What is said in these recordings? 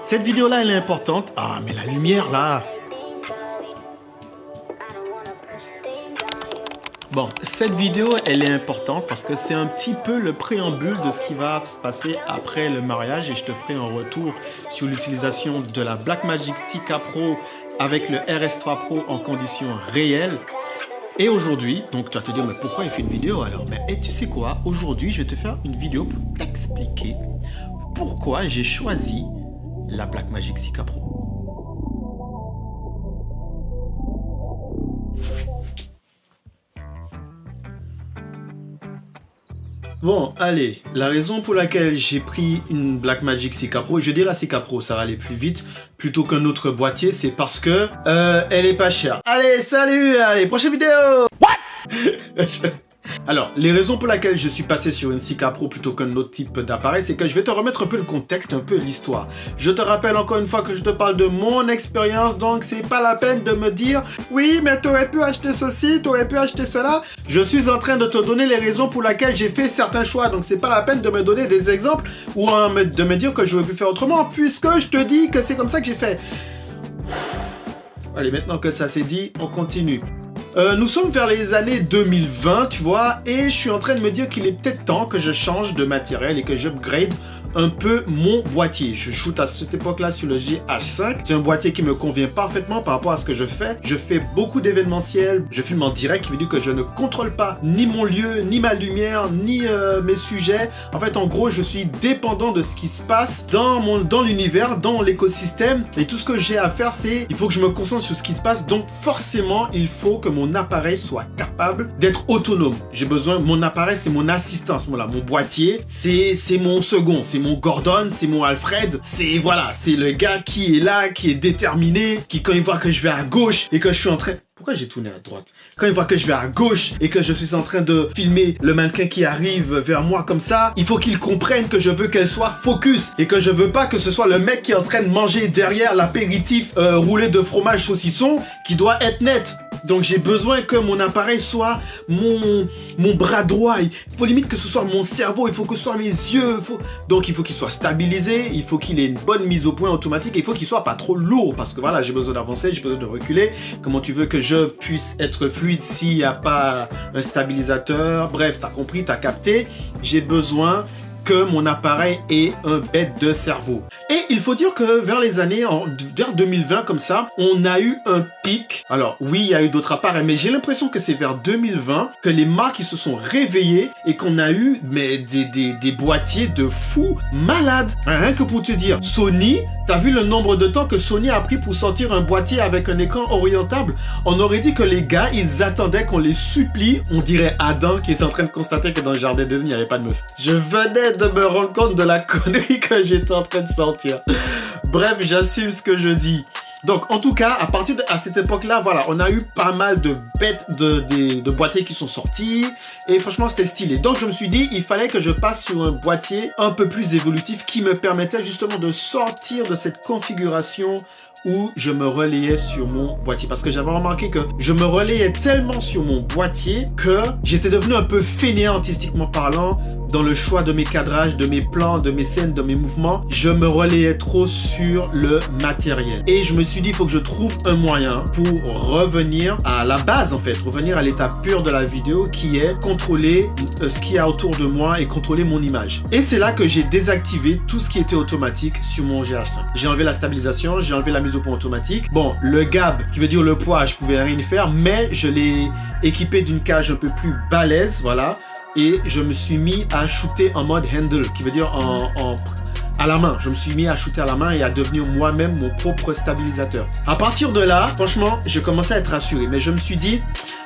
Cette vidéo-là, elle est importante. Ah, mais la lumière, là. Bon, cette vidéo, elle est importante parce que c'est un petit peu le préambule de ce qui va se passer après le mariage et je te ferai un retour sur l'utilisation de la Blackmagic 6K Pro avec le RS3 Pro en conditions réelles. Et aujourd'hui, donc tu vas te dire, mais pourquoi il fait une vidéo alors? Et tu sais quoi? Aujourd'hui, je vais te faire une vidéo pour t'expliquer pourquoi j'ai choisi la Blackmagic 6K Pro. Bon, allez, la raison pour laquelle j'ai pris une Blackmagic 6K Pro, je dis la 6K Pro, ça va aller plus vite, plutôt qu'un autre boîtier, c'est parce que elle est pas chère. Allez, salut, allez, prochaine vidéo. What? Alors, les raisons pour lesquelles je suis passé sur une 6K Pro plutôt qu'un autre type d'appareil, c'est que je vais te remettre un peu le contexte, un peu l'histoire. Je te rappelle encore une fois que je te parle de mon expérience, donc c'est pas la peine de me dire « Oui, mais tu aurais pu acheter ceci, tu aurais pu acheter cela ». Je suis en train de te donner les raisons pour lesquelles j'ai fait certains choix, donc c'est pas la peine de me donner des exemples ou de me dire que j'aurais pu faire autrement, puisque je te dis que c'est comme ça que j'ai fait. Allez, maintenant que ça c'est dit, on continue. Nous sommes vers les années 2020, tu vois, et je suis en train de me dire qu'il est peut-être temps que je change de matériel et que j'upgrade un peu mon boîtier. Je shoot à cette époque-là sur le GH5. C'est un boîtier qui me convient parfaitement par rapport à ce que je fais. Je fais beaucoup d'événementiels. Je filme en direct, qui veut dire que je ne contrôle pas ni mon lieu, ni ma lumière, ni mes sujets. En fait, en gros, je suis dépendant de ce qui se passe dans l'univers, dans l'écosystème. Et tout ce que j'ai à faire, c'est il faut que je me concentre sur ce qui se passe. Donc, forcément, il faut que mon appareil soit capable d'être autonome. J'ai besoin, mon appareil, c'est mon assistant. Voilà, mon boîtier, c'est mon second, c'est mon Gordon, c'est mon Alfred, c'est voilà, c'est le gars qui est là, qui est déterminé, qui quand il voit que je vais à gauche et que je suis en train... Pourquoi j'ai tourné à droite? Quand il voit que je vais à gauche et que je suis en train de filmer le mannequin qui arrive vers moi comme ça, il faut qu'il comprenne que je veux qu'elle soit focus et que je veux pas que ce soit le mec qui est en train de manger derrière l'apéritif roulé de fromage saucisson qui doit être net. Donc j'ai besoin que mon appareil soit mon bras droit. Il faut limite que ce soit mon cerveau, il faut que ce soit mes yeux. Donc il faut qu'il soit stabilisé, il faut qu'il ait une bonne mise au point automatique. Et il faut qu'il soit pas trop lourd parce que voilà, j'ai besoin d'avancer, j'ai besoin de reculer. Comment tu veux que je puisse être fluide s'il n'y a pas un stabilisateur? Bref, t'as compris, t'as capté. J'ai besoin que mon appareil ait un bête de cerveau. Et il faut dire que vers les années, vers 2020 comme ça, on a eu un pic. Alors oui, il y a eu d'autres appareils, mais j'ai l'impression que c'est vers 2020 que les marques ils se sont réveillées et qu'on a eu des boîtiers de fous malades. Rien que pour te dire, Sony, t'as vu le nombre de temps que Sony a pris pour sortir un boîtier avec un écran orientable? On aurait dit que les gars, ils attendaient qu'on les supplie. On dirait Adam qui est en train de constater que dans le jardin d'Éden, il n'y avait pas de meuf. Je venais de me rendre compte de la connerie que j'étais en train de sortir. Bref, j'assume ce que je dis. Donc, en tout cas, à cette époque-là, voilà, on a eu pas mal de bêtes de boîtiers qui sont sortis. Et franchement, c'était stylé. Donc, je me suis dit, il fallait que je passe sur un boîtier un peu plus évolutif qui me permettait justement de sortir de cette configuration où je me relayais sur mon boîtier. Parce que j'avais remarqué que je me relayais tellement sur mon boîtier que j'étais devenu un peu fainéant artistiquement parlant dans le choix de mes cadrages, de mes plans, de mes scènes, de mes mouvements. Je me relayais trop sur le matériel. Et je me suis dit, il faut que je trouve un moyen pour revenir à la base en fait, revenir à l'état pur de la vidéo qui est contrôler ce qu'il y a autour de moi et contrôler mon image. Et c'est là que j'ai désactivé tout ce qui était automatique sur mon GH5. J'ai enlevé la stabilisation, j'ai enlevé la mise au point automatique. Bon, le gab, qui veut dire le poids, je pouvais rien y faire, mais je l'ai équipé d'une cage un peu plus balèze, voilà. Et je me suis mis à shooter en mode handle, qui veut dire à la main. Je me suis mis à shooter à la main et à devenir moi-même mon propre stabilisateur. À partir de là, franchement, je commençais à être rassuré. Mais je me suis dit,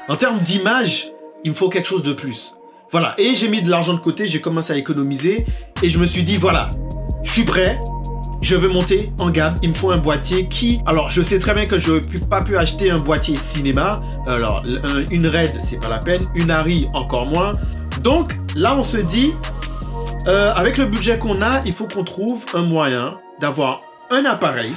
en termes d'image, il me faut quelque chose de plus. Voilà. Et j'ai mis de l'argent de côté, j'ai commencé à économiser. Et je me suis dit, voilà, je suis prêt. Je veux monter en gamme, il me faut un boîtier qui... Alors, je sais très bien que je n'aurais pas pu acheter un boîtier cinéma. Alors, une Red, c'est pas la peine. Une Harry, encore moins. Donc, là, on se dit, avec le budget qu'on a, il faut qu'on trouve un moyen d'avoir un appareil.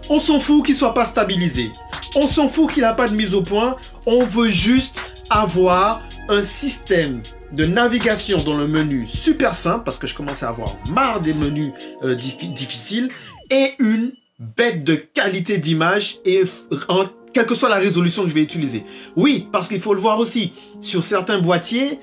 On s'en fout qu'il ne soit pas stabilisé. On s'en fout qu'il n'a pas de mise au point. On veut juste avoir un système de navigation dans le menu super simple, parce que je commence à avoir marre des menus difficiles, et une bête de qualité d'image et quelle que soit la résolution que je vais utiliser. Oui, parce qu'il faut le voir aussi. Sur certains boîtiers,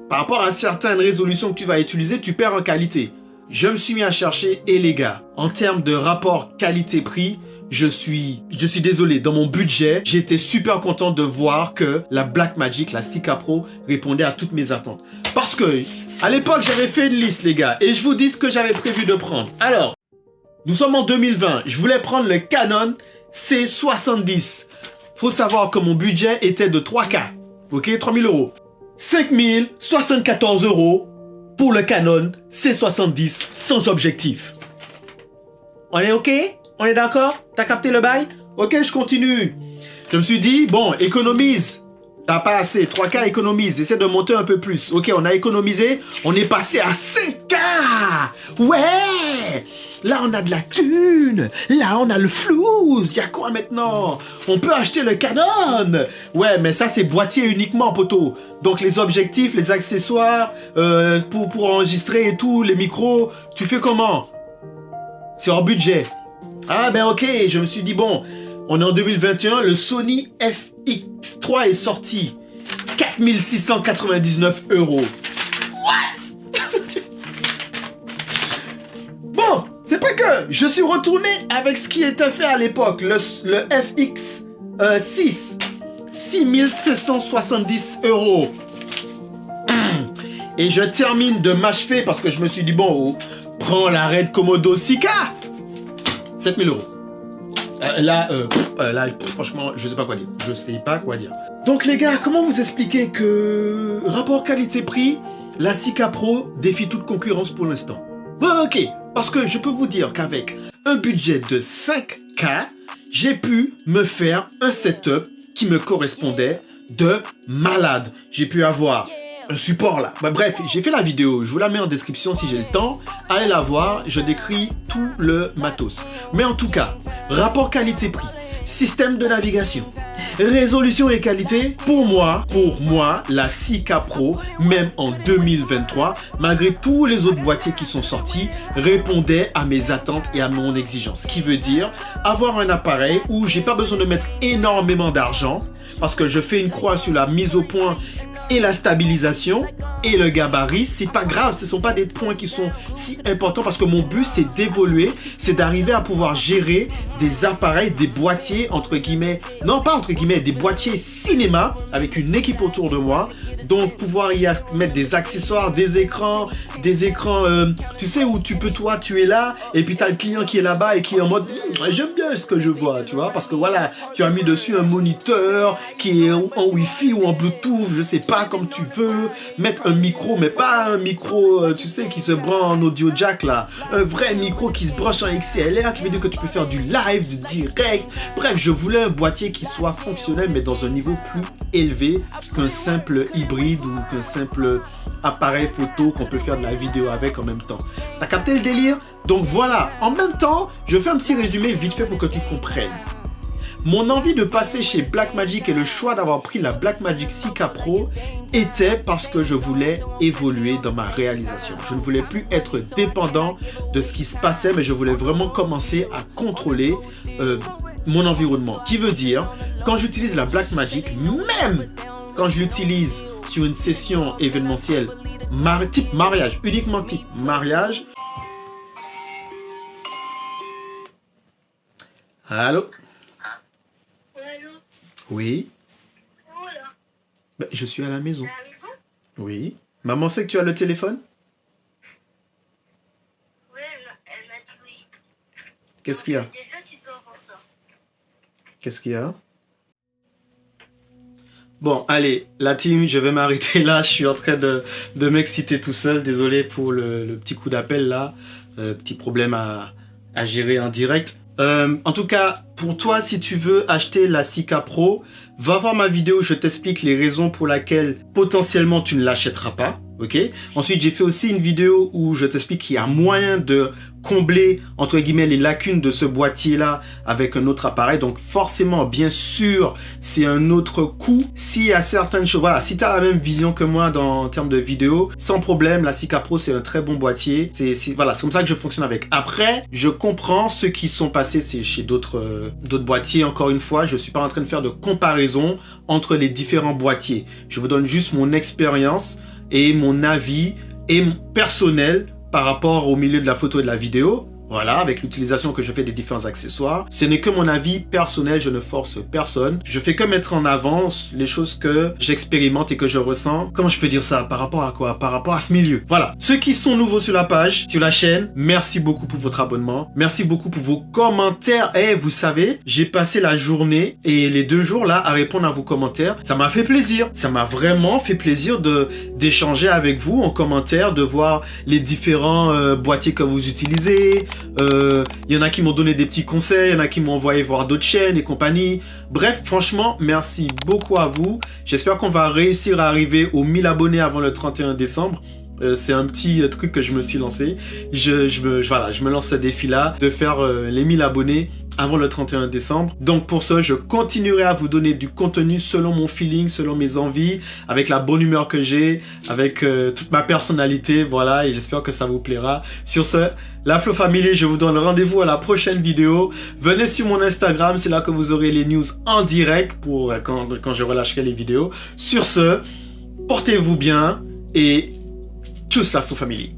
par rapport à certaines résolutions que tu vas utiliser, tu perds en qualité. Je me suis mis à chercher et les gars, en termes de rapport qualité-prix, je suis désolé, dans mon budget, j'étais super content de voir que la Blackmagic, la 6K Pro, répondait à toutes mes attentes. Parce que, à l'époque, j'avais fait une liste, les gars, et je vous dis ce que j'avais prévu de prendre. Alors, nous sommes en 2020, je voulais prendre le Canon C70. Faut savoir que mon budget était de 3K, ok, 3000 euros. 5074 euros pour le Canon C70 sans objectif. On est ok? On est d'accord? T'as capté le bail? Ok, je continue. Je me suis dit, bon, économise. T'as pas assez. 3K, économise. Essaie de monter un peu plus. Ok, on a économisé. On est passé à 5K. Ouais! Là, on a de la thune. Là, on a le flouze. Il y a quoi maintenant? On peut acheter le Canon. Ouais, mais ça, c'est boîtier uniquement, poteau. Donc, les objectifs, les accessoires, pour enregistrer et tout, les micros, tu fais comment? C'est hors budget. Ah ben ok, je me suis dit bon, on est en 2021, le Sony FX3 est sorti. 4699 euros. What? Bon, c'est pas que je suis retourné avec ce qui était fait à l'époque, le FX6. 6570 euros. Et je termine de m'achever parce que je me suis dit bon, prends la Red Komodo 6K. 7000 euros. Là, franchement, je sais pas quoi dire. Je sais pas quoi dire. Donc les gars, comment vous expliquer que rapport qualité-prix, la 6K Pro défie toute concurrence pour l'instant? Bon, ok. Parce que je peux vous dire qu'avec un budget de 5K, j'ai pu me faire un setup qui me correspondait de malade. J'ai pu avoir un support là. Bah, bref, j'ai fait la vidéo. Je vous la mets en description si j'ai le temps. Allez la voir. Je décris tout le matos. Mais en tout cas, rapport qualité-prix, système de navigation, résolution et qualité, pour moi, la 6K Pro, même en 2023, malgré tous les autres boîtiers qui sont sortis, répondait à mes attentes et à mon exigence. Ce qui veut dire avoir un appareil où j'ai pas besoin de mettre énormément d'argent parce que je fais une croix sur la mise au point et la stabilisation et le gabarit. C'est pas grave, ce sont pas des points qui sont si importants parce que mon but c'est d'évoluer, c'est d'arriver à pouvoir gérer des appareils, des boîtiers entre guillemets, non pas entre guillemets, des boîtiers cinéma avec une équipe autour de moi. Donc pouvoir y mettre des accessoires, des écrans, tu sais où tu peux, toi tu es là et puis tu as le client qui est là-bas et qui est en mode j'aime bien ce que je vois, tu vois, parce que voilà, tu as mis dessus un moniteur qui est en Wi-Fi ou en Bluetooth, je sais pas, comme tu veux, mettre un micro, mais pas un micro, tu sais, qui se branche en audio jack là, un vrai micro qui se branche en XLR, qui veut dire que tu peux faire du live, du direct. Bref, je voulais un boîtier qui soit fonctionnel mais dans un niveau plus élevé qu'un simple hybride ou qu'un simple appareil photo qu'on peut faire de la vidéo avec en même temps. T'as capté le délire? Donc voilà, en même temps, je fais un petit résumé vite fait pour que tu comprennes. Mon envie de passer chez Blackmagic et le choix d'avoir pris la Blackmagic 6K Pro était parce que je voulais évoluer dans ma réalisation. Je ne voulais plus être dépendant de ce qui se passait, mais je voulais vraiment commencer à contrôler mon environnement. Qui veut dire, quand j'utilise la Blackmagic, même quand je l'utilise sur une session événementielle type mariage, uniquement type mariage. Allô? Oui. Où là? Ben, je suis à la maison. À la maison? Oui. Maman sait que tu as le téléphone? Oui, elle m'a dit oui. Qu'est-ce qu'il y a? Déjà, tu dois voir ça. Qu'est-ce qu'il y a? Bon, allez, la team, je vais m'arrêter là. Je suis en train de m'exciter tout seul. Désolé pour le petit coup d'appel là. Petit problème à gérer en direct. En tout cas, pour toi, si tu veux acheter la 6K Pro, va voir ma vidéo, je t'explique les raisons pour lesquelles potentiellement tu ne l'achèteras pas. Ok. Ensuite, j'ai fait aussi une vidéo où je t'explique qu'il y a moyen de combler, entre guillemets, les lacunes de ce boîtier-là avec un autre appareil. Donc, forcément, bien sûr, c'est un autre coût. S'il y a certaines choses, voilà, si tu as la même vision que moi en termes de vidéo, sans problème, la Sika Pro, c'est un très bon boîtier. Voilà, c'est comme ça que je fonctionne avec. Après, je comprends ceux qui sont passés chez d'autres boîtiers. Encore une fois, je suis pas en train de faire de comparaison entre les différents boîtiers. Je vous donne juste mon expérience et mon avis et personnel par rapport au milieu de la photo et de la vidéo. Voilà, avec l'utilisation que je fais des différents accessoires. Ce n'est que mon avis personnel, je ne force personne. Je fais que mettre en avant les choses que j'expérimente et que je ressens. Comment je peux dire ça? Par rapport à quoi? Par rapport à ce milieu. Voilà. Ceux qui sont nouveaux sur la page, sur la chaîne, merci beaucoup pour votre abonnement. Merci beaucoup pour vos commentaires. Et vous savez, j'ai passé la journée et les 2 jours là à répondre à vos commentaires. Ça m'a fait plaisir. Ça m'a vraiment fait plaisir d'échanger avec vous en commentaire, de voir les différents boîtiers que vous utilisez. Il y en a qui m'ont donné des petits conseils, il y en a qui m'ont envoyé voir d'autres chaînes et compagnie. Bref, franchement, merci beaucoup à vous. J'espère qu'on va réussir à arriver aux 1000 abonnés avant le 31 décembre. C'est un petit truc que je me suis lancé. Voilà, je me lance ce défi-là de faire les 1000 abonnés avant le 31 décembre. Donc pour ça, je continuerai à vous donner du contenu selon mon feeling, selon mes envies, avec la bonne humeur que j'ai, avec toute ma personnalité, voilà, et j'espère que ça vous plaira. Sur ce, la Flow Family, je vous donne rendez-vous à la prochaine vidéo. Venez sur mon Instagram, c'est là que vous aurez les news en direct pour quand je relâcherai les vidéos. Sur ce, portez-vous bien et tchuss la Flow Family.